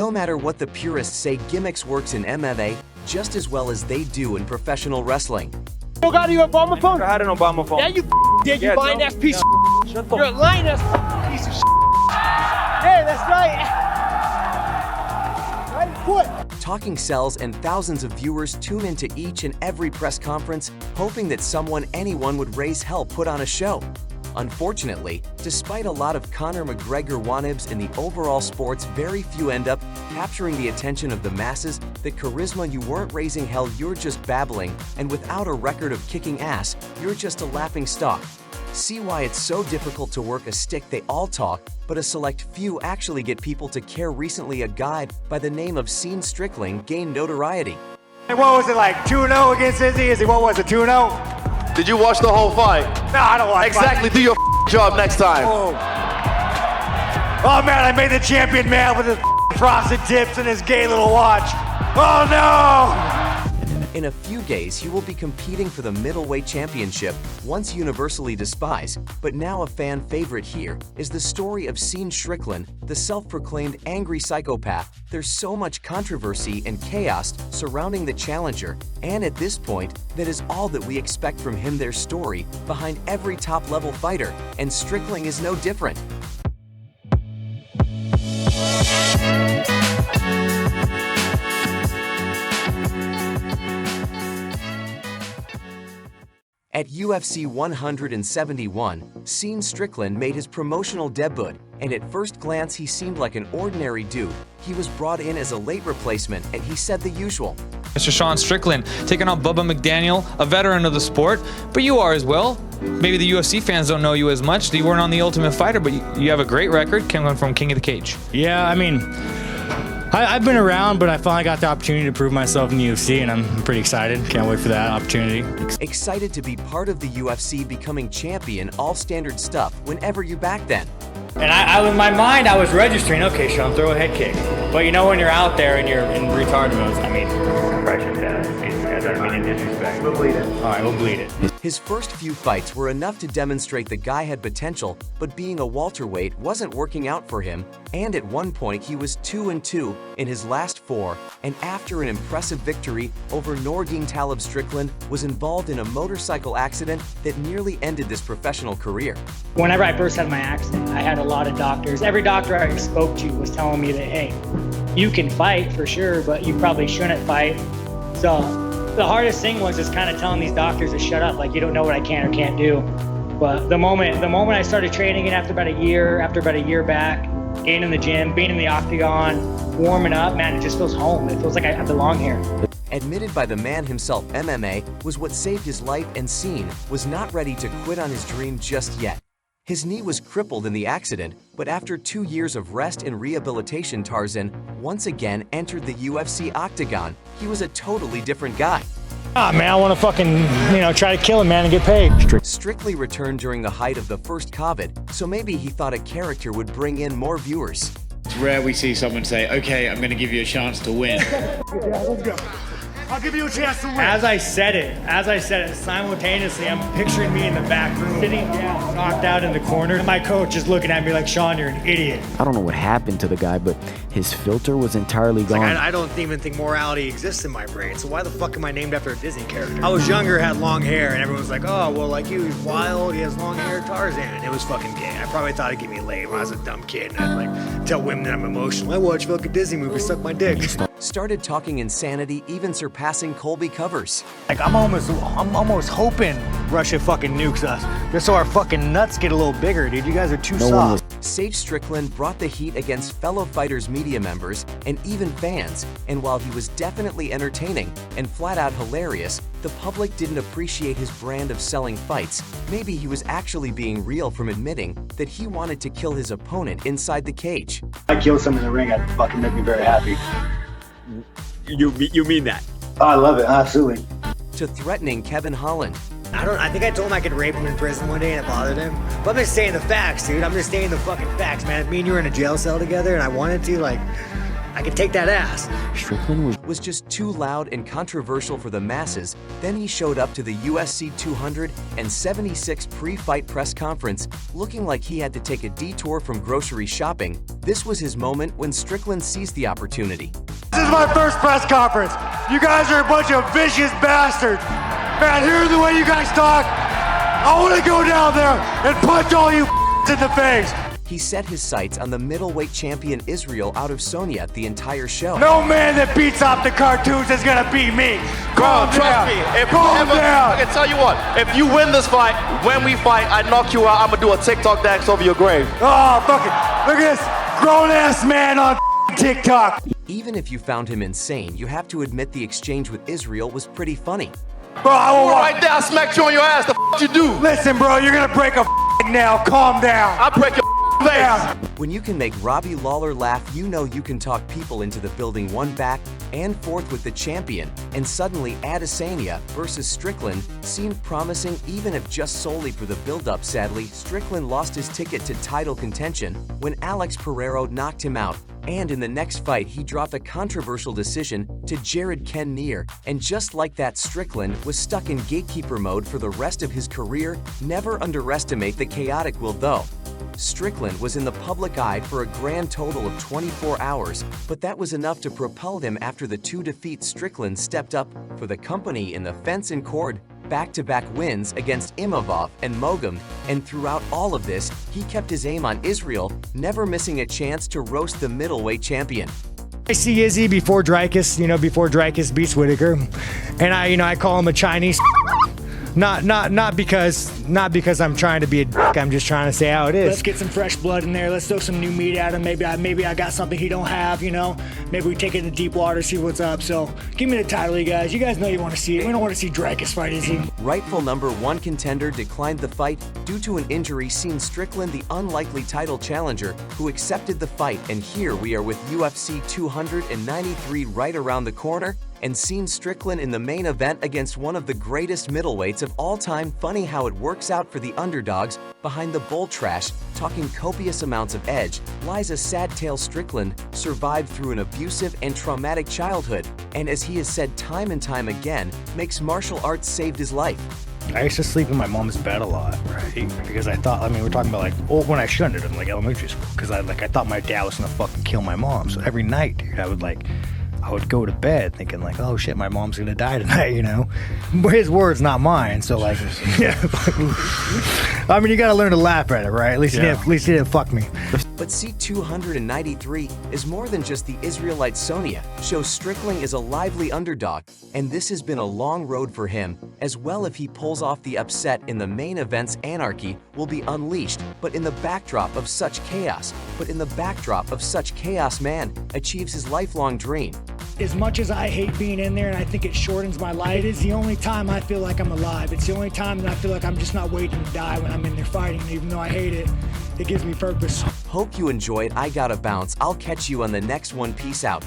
no matter what the purists say, gimmicks works in MMA just as well as they do in professional wrestling. You got your Obama phone? I had an Obama phone. Yeah, you did. You lying ass piece of shit. You're a lying ass piece of shit. Hey, that's right. Right foot. Talking sells, and thousands of viewers tune into each and every press conference, hoping that anyone would raise hell put on a show. Unfortunately, despite a lot of Conor McGregor wannabes in the overall sports, very few end up capturing the attention of the masses. That charisma, you weren't raising hell, you're just babbling, and without a record of kicking ass, you're just a laughing stock. See why it's so difficult to work a stick. They all talk, but a select few actually get people to care. Recently, a guy by the name of Sean Strickland gained notoriety. What was it, like 2-0 against Izzy? What was it, 2-0? Did you watch the whole fight? No, I don't watch. Exactly, do your job next time. Oh man, I made the champion man with his frosted tips and his gay little watch. Oh no! In a few days, he will be competing for the middleweight championship, once universally despised, but now a fan favorite. Here is the story of Sean Strickland, the self-proclaimed angry psychopath. There's so much controversy and chaos surrounding the challenger, and at this point, that is all that we expect from him. Their story behind every top-level fighter, and Strickland is no different. At UFC 171, Sean Strickland made his promotional debut, and at first glance he seemed like an ordinary dude. He was brought in as a late replacement, and he said the usual. Mr. Sean Strickland taking on Bubba McDaniel, a veteran of the sport, but you are as well. Maybe the UFC fans don't know you as much. You weren't on The Ultimate Fighter, but you have a great record coming from King of the Cage. Yeah, I mean, I've been around, but I finally got the opportunity to prove myself in the UFC, and I'm pretty excited. Can't wait for that opportunity. Excited to be part of the UFC, becoming champion, all standard stuff whenever you back then. And I in my mind, I was registering, okay, Sean, throw a head kick. But you know when you're out there and you're in retard mode, I mean, pressure down. I don't mean in disrespect. We'll bleed it. All right, we'll bleed it. His first few fights were enough to demonstrate the guy had potential, but being a welterweight wasn't working out for him, and at one point he was 2-2 in his last 4, and after an impressive victory over Nordine Talib, Strickland was involved in a motorcycle accident that nearly ended this professional career. Whenever I first had my accident, I had a lot of doctors. Every doctor I spoke to was telling me that, hey, you can fight for sure, but you probably shouldn't fight. So the hardest thing was just kind of telling these doctors to shut up, like you don't know what I can or can't do. But the moment I started training, and after about a year back, getting in the gym, being in the octagon, warming up, man, it just feels home. It feels like I belong here. Admitted by the man himself, MMA was what saved his life, and Sean was not ready to quit on his dream just yet. His knee was crippled in the accident, but after 2 years of rest and rehabilitation, Tarzan once again entered the UFC octagon. He was a totally different guy. Ah, man, I want to fucking, try to kill him, man, and get paid. Strictly returned during the height of the first COVID, so maybe he thought a character would bring in more viewers. It's rare we see someone say, okay, I'm going to give you a chance to win. Yeah, let's go. I'll give you a chance to win. As I said it, simultaneously, I'm picturing me in the back room, sitting down, knocked out in the corner. And my coach is looking at me like, Sean, you're an idiot. I don't know what happened to the guy, but his filter was entirely gone. Like, I don't even think morality exists in my brain, so why the fuck am I named after a Disney character? I was younger, had long hair, and everyone was like, oh, well, like you, he's wild, he has long hair, Tarzan. It was fucking gay. I probably thought it'd get me laid when I was a dumb kid, and I'd like tell women that I'm emotional. I watch fucking Disney movies, suck my dick. Started talking insanity, even surpassing Colby Covers. Like, I'm almost hoping Russia fucking nukes us, just so our fucking nuts get a little bigger, dude. You guys are too soft. Sage Strickland brought the heat against fellow fighters, media members, and even fans. And while he was definitely entertaining and flat out hilarious, the public didn't appreciate his brand of selling fights. Maybe he was actually being real from admitting that he wanted to kill his opponent inside the cage. I kill someone in the ring, I'd fucking make me very happy. You mean that? I love it, absolutely. To threatening Kevin Holland. I think I told him I could rape him in prison one day and it bothered him. But I'm just saying the facts, dude. I'm just saying the fucking facts, man. If me and you were in a jail cell together and I wanted to, like, I can take that ass. Strickland was just too loud and controversial for the masses. Then he showed up to the UFC 276 pre-fight press conference looking like he had to take a detour from grocery shopping. This was his moment when Strickland seized the opportunity. This is my first press conference. You guys are a bunch of vicious bastards. Man, hearing the way you guys talk, I want to go down there and punch all you in the face. He set his sights on the middleweight champion Israel Adesanya the entire show. No man that beats off the cartoons is gonna beat me. Calm down. Calm down. I can tell you what, if you win this fight, when we fight, I knock you out, I'm gonna do a TikTok dance over your grave. Oh, fuck it. Look at this grown-ass man on TikTok. Even if you found him insane, you have to admit the exchange with Israel was pretty funny. Bro, I will right there, I smacked you on your ass. The f you do? Listen, bro, you're gonna break a nail. Calm down. I break your face. When you can make Robbie Lawler laugh, you know you can talk people into the building one back and forth with the champion. And suddenly, Adesanya versus Strickland seemed promising, even if just solely for the build-up. Sadly, Strickland lost his ticket to title contention when Alex Pereiro knocked him out. And in the next fight, he dropped a controversial decision to Jared Cannonier. And just like that, Strickland was stuck in gatekeeper mode for the rest of his career. Never underestimate the chaotic will, though. Strickland was in the public eye for a grand total of 24 hours, but that was enough to propel him after the 2 defeats. Strickland stepped up for the company in the fence and cord, back-to-back wins against Imavov and Mogum, and throughout all of this, he kept his aim on Israel, never missing a chance to roast the middleweight champion. I see Izzy before Dreykus, before Dreykus beats Whitaker, and I call him a Chinese. Not because I'm trying to be a dick. I'm just trying to say how it is. Let's get some fresh blood in there. Let's throw some new meat at him. Maybe I got something he don't have. Maybe we take it in the deep water, see what's up. So give me the title, you guys. You guys know you want to see it. We don't want to see Dreykus fight, is he? Rightful #1 contender declined the fight due to an injury. Seen Strickland, the unlikely title challenger, who accepted the fight. And here we are with UFC 293 right around the corner, and seen Strickland in the main event against one of the greatest middleweights of all time. Funny how it works out for the underdogs. Behind the bull trash, talking copious amounts of edge, lies a sad tale. Strickland survived through an abusive and traumatic childhood, and as he has said time and time again, makes martial arts saved his life. I used to sleep in my mom's bed a lot, right? Because I thought, we're talking about when I shouldn't have, like elementary school, because I thought my dad was gonna fucking kill my mom. So every night, dude, I would go to bed thinking oh shit, my mom's gonna die tonight, But his words, not mine. So yeah. You gotta learn to laugh at it, right? At least he didn't fuck me. But C293 is more than just the Israelite Sonya. Shows Strickland is a lively underdog, and this has been a long road for him. As well, if he pulls off the upset in the main events, anarchy will be unleashed. But in the backdrop of such chaos, man achieves his lifelong dream. As much as I hate being in there and I think it shortens my life, it is the only time I feel like I'm alive. It's the only time that I feel like I'm just not waiting to die when I'm in there fighting. Even though I hate it, it gives me purpose. Hope you enjoyed I Gotta Bounce. I'll catch you on the next one. Peace out.